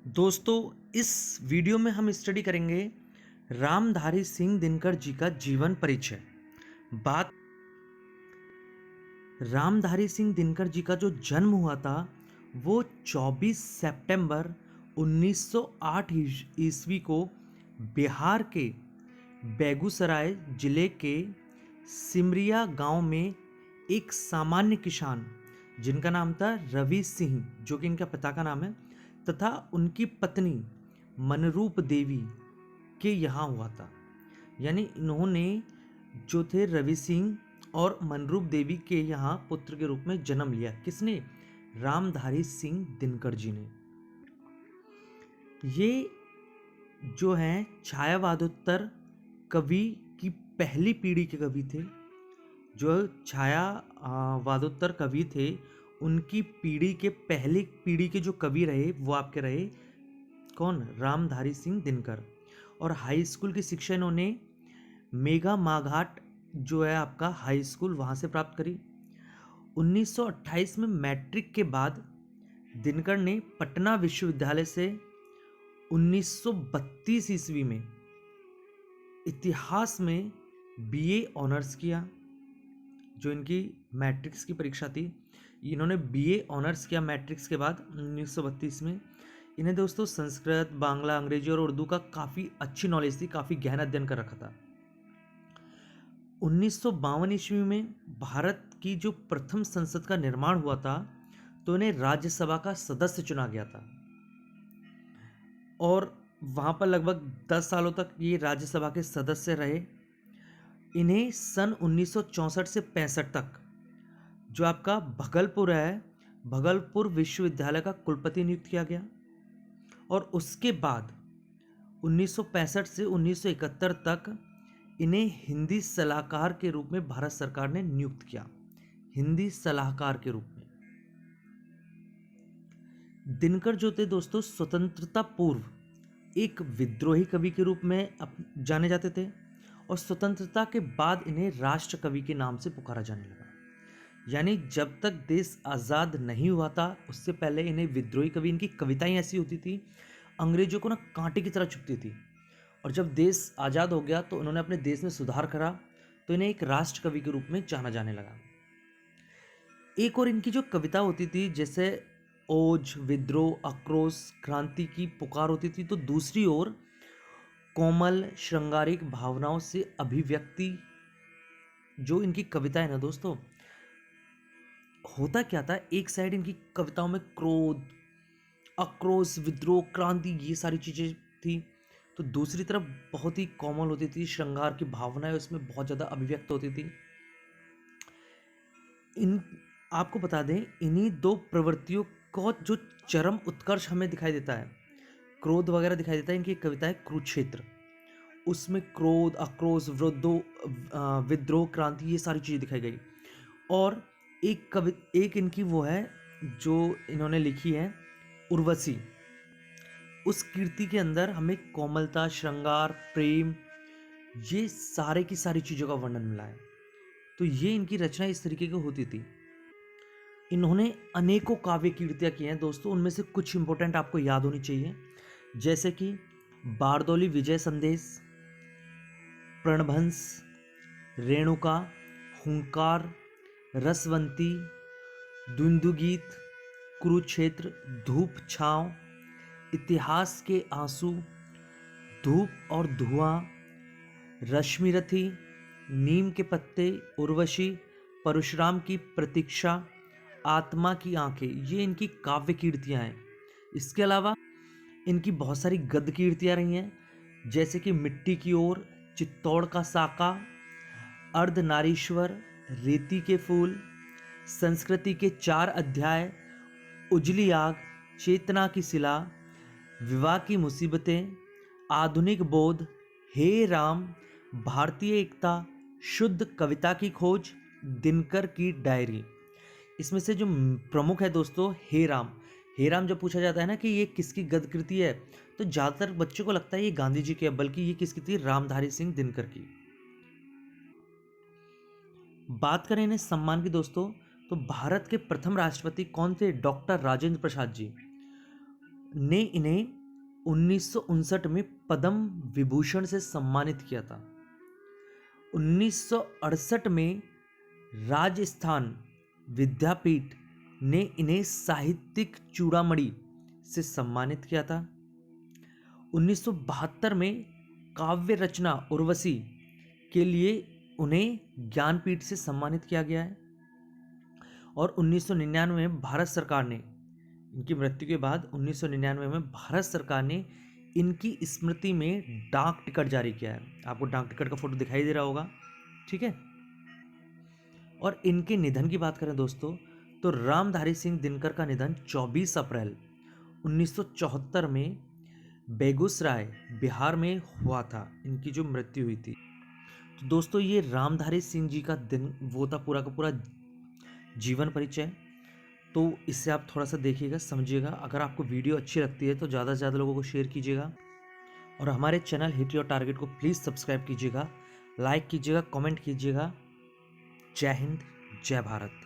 दोस्तों, इस वीडियो में हम स्टडी करेंगे रामधारी सिंह दिनकर जी का जीवन परिचय। बात रामधारी सिंह दिनकर जी का जो जन्म हुआ था वो 24 सितंबर 1908 ईस्वी को बिहार के बेगूसराय जिले के सिमरिया गांव में एक सामान्य किसान जिनका नाम था रवि सिंह, जो कि इनका पिता का नाम है, तथा उनकी पत्नी मनरूप देवी के यहाँ हुआ था। यानी इन्होंने जो थे रवि सिंह और मनरूप देवी के यहाँ पुत्र के रूप में जन्म लिया। किसने? रामधारी सिंह दिनकर जी ने। ये जो हैं छायावादोत्तर कवि की पहली पीढ़ी के कवि थे। जो वादोत्तर कवि थे उनकी पीढ़ी के पहली पीढ़ी के जो कवि रहे वो आपके रहे कौन? रामधारी सिंह दिनकर। और हाई स्कूल की शिक्षा इन्होंने मेघा माघाट जो है आपका हाई स्कूल वहाँ से प्राप्त करी। 1928 में मैट्रिक के बाद दिनकर ने पटना विश्वविद्यालय से 1932 ईस्वी में इतिहास में बीए ऑनर्स किया। जो इनकी मैट्रिक्स की परीक्षा थी, इन्होंने बीए ऑनर्स किया मैट्रिक्स के बाद 1932 में। इन्हें दोस्तों संस्कृत, बांग्ला, अंग्रेजी और उर्दू का काफ़ी अच्छी नॉलेज थी, काफ़ी गहन अध्ययन कर रखा था। 1952 ईस्वी में भारत की जो प्रथम संसद का निर्माण हुआ था तो इन्हें राज्यसभा का सदस्य चुना गया था और वहाँ पर लगभग 10 सालों तक ये राज्यसभा के सदस्य रहे। इन्हें सन 1964 से 65 तक जो आपका भगलपुर है, भगलपुर विश्वविद्यालय का कुलपति नियुक्त किया गया और उसके बाद 1965 से 1971 तक इन्हें हिंदी सलाहकार के रूप में भारत सरकार ने नियुक्त किया। हिंदी सलाहकार के रूप में दिनकर जो थे दोस्तों स्वतंत्रता पूर्व एक विद्रोही कवि के रूप में जाने जाते थे और स्वतंत्रता के बाद इन्हें राष्ट्र कवि के नाम से पुकारा जाने लगा। यानी जब तक देश आज़ाद नहीं हुआ था उससे पहले इन्हें विद्रोही कवि, इनकी कविताएं ऐसी होती थी अंग्रेजों को ना कांटे की तरह चुभती थी, और जब देश आज़ाद हो गया तो उन्होंने अपने देश में सुधार करा तो इन्हें एक राष्ट्र कवि के रूप में जाना जाने लगा। एक और इनकी जो कविता होती थी जैसे ओज, विद्रोह, आक्रोश, क्रांति की पुकार होती थी, तो दूसरी ओर कोमल श्रृंगारिक भावनाओं से अभिव्यक्ति जो इनकी कविता है ना दोस्तों, होता क्या था, एक साइड इनकी कविताओं में क्रोध, आक्रोश, विद्रोह, क्रांति ये सारी चीज़ें थी, तो दूसरी तरफ बहुत ही कोमल होती थी, श्रृंगार की भावनाएं उसमें बहुत ज़्यादा अभिव्यक्त होती थी। इन आपको बता दें इन्हीं दो प्रवृत्तियों को जो चरम उत्कर्ष हमें दिखाई देता है, क्रोध वगैरह दिखाई देता है, इनकी कविता है कुरुक्षेत्र। उसमें क्रोध, आक्रोश, विद्रोह, क्रांति ये सारी चीज़ें दिखाई गई। और एक इनकी वो है जो इन्होंने लिखी है उर्वशी। उस कीर्ति के अंदर हमें कोमलता, श्रृंगार, प्रेम ये सारे की सारी चीज़ों का वर्णन मिला है। तो ये इनकी रचना इस तरीके की होती थी। इन्होंने अनेकों काव्य कीर्तियाँ की हैं दोस्तों, उनमें से कुछ इंपॉर्टेंट आपको याद होनी चाहिए, जैसे कि बारदौली विजय संदेश, प्रणभंस, रेणुका, हुंकार, रसवंती, दुंदुगीत, कुरुक्षेत्र, धूप छांव, इतिहास के आंसू, धूप और धुआं, रश्मिरथी, नीम के पत्ते, उर्वशी, परशुराम की प्रतीक्षा, आत्मा की आंखें, ये इनकी काव्य कीर्तियाँ हैं। इसके अलावा इनकी बहुत सारी गद्य कीर्तियाँ रही हैं, जैसे कि मिट्टी की ओर, चित्तौड़ का साका, अर्धनारीश्वर, रेती के फूल, संस्कृति के 4 अध्याय, उजली आग, चेतना की सिला, विवाह की मुसीबतें, आधुनिक बोध, हे राम, भारतीय एकता, शुद्ध कविता की खोज, दिनकर की डायरी। इसमें से जो प्रमुख है दोस्तों हे राम जब पूछा जाता है ना कि ये किसकी गद्य कृति है, तो ज़्यादातर बच्चों को लगता है ये गांधी जी की है, बल्कि ये किसकी थी? रामधारी सिंह दिनकर की। बात करें इन्हें सम्मान की दोस्तों, तो भारत के प्रथम राष्ट्रपति कौन थे? डॉक्टर राजेंद्र प्रसाद जी। ने इन्हें 1959 में पद्म विभूषण से सम्मानित किया था। 1968 में राजस्थान विद्यापीठ ने इन्हें साहित्यिक चूड़ामणि से सम्मानित किया था। 1972 में काव्य रचना उर्वशी के लिए उन्हें ज्ञानपीठ से सम्मानित किया गया है। और 1999 में भारत सरकार ने, इनकी मृत्यु के बाद 1999 में भारत सरकार ने इनकी स्मृति में डाक टिकट जारी किया है। आपको डाक टिकट का फोटो दिखाई दे रहा होगा, ठीक है। और इनके निधन की बात करें दोस्तों, तो रामधारी सिंह दिनकर का निधन 24 अप्रैल 1974 में बेगूसराय बिहार में हुआ था। इनकी जो मृत्यु हुई थी। तो दोस्तों ये रामधारी सिंह जी का दिन वो था, पूरा का पूरा जीवन परिचय। तो इससे आप थोड़ा सा देखिएगा, समझिएगा। अगर आपको वीडियो अच्छी लगती है तो ज़्यादा से ज़्यादा लोगों को शेयर कीजिएगा और हमारे चैनल हिट योर टारगेट को प्लीज़ सब्सक्राइब कीजिएगा, लाइक कीजिएगा, कमेंट कीजिएगा। जय हिंद, जय भारत।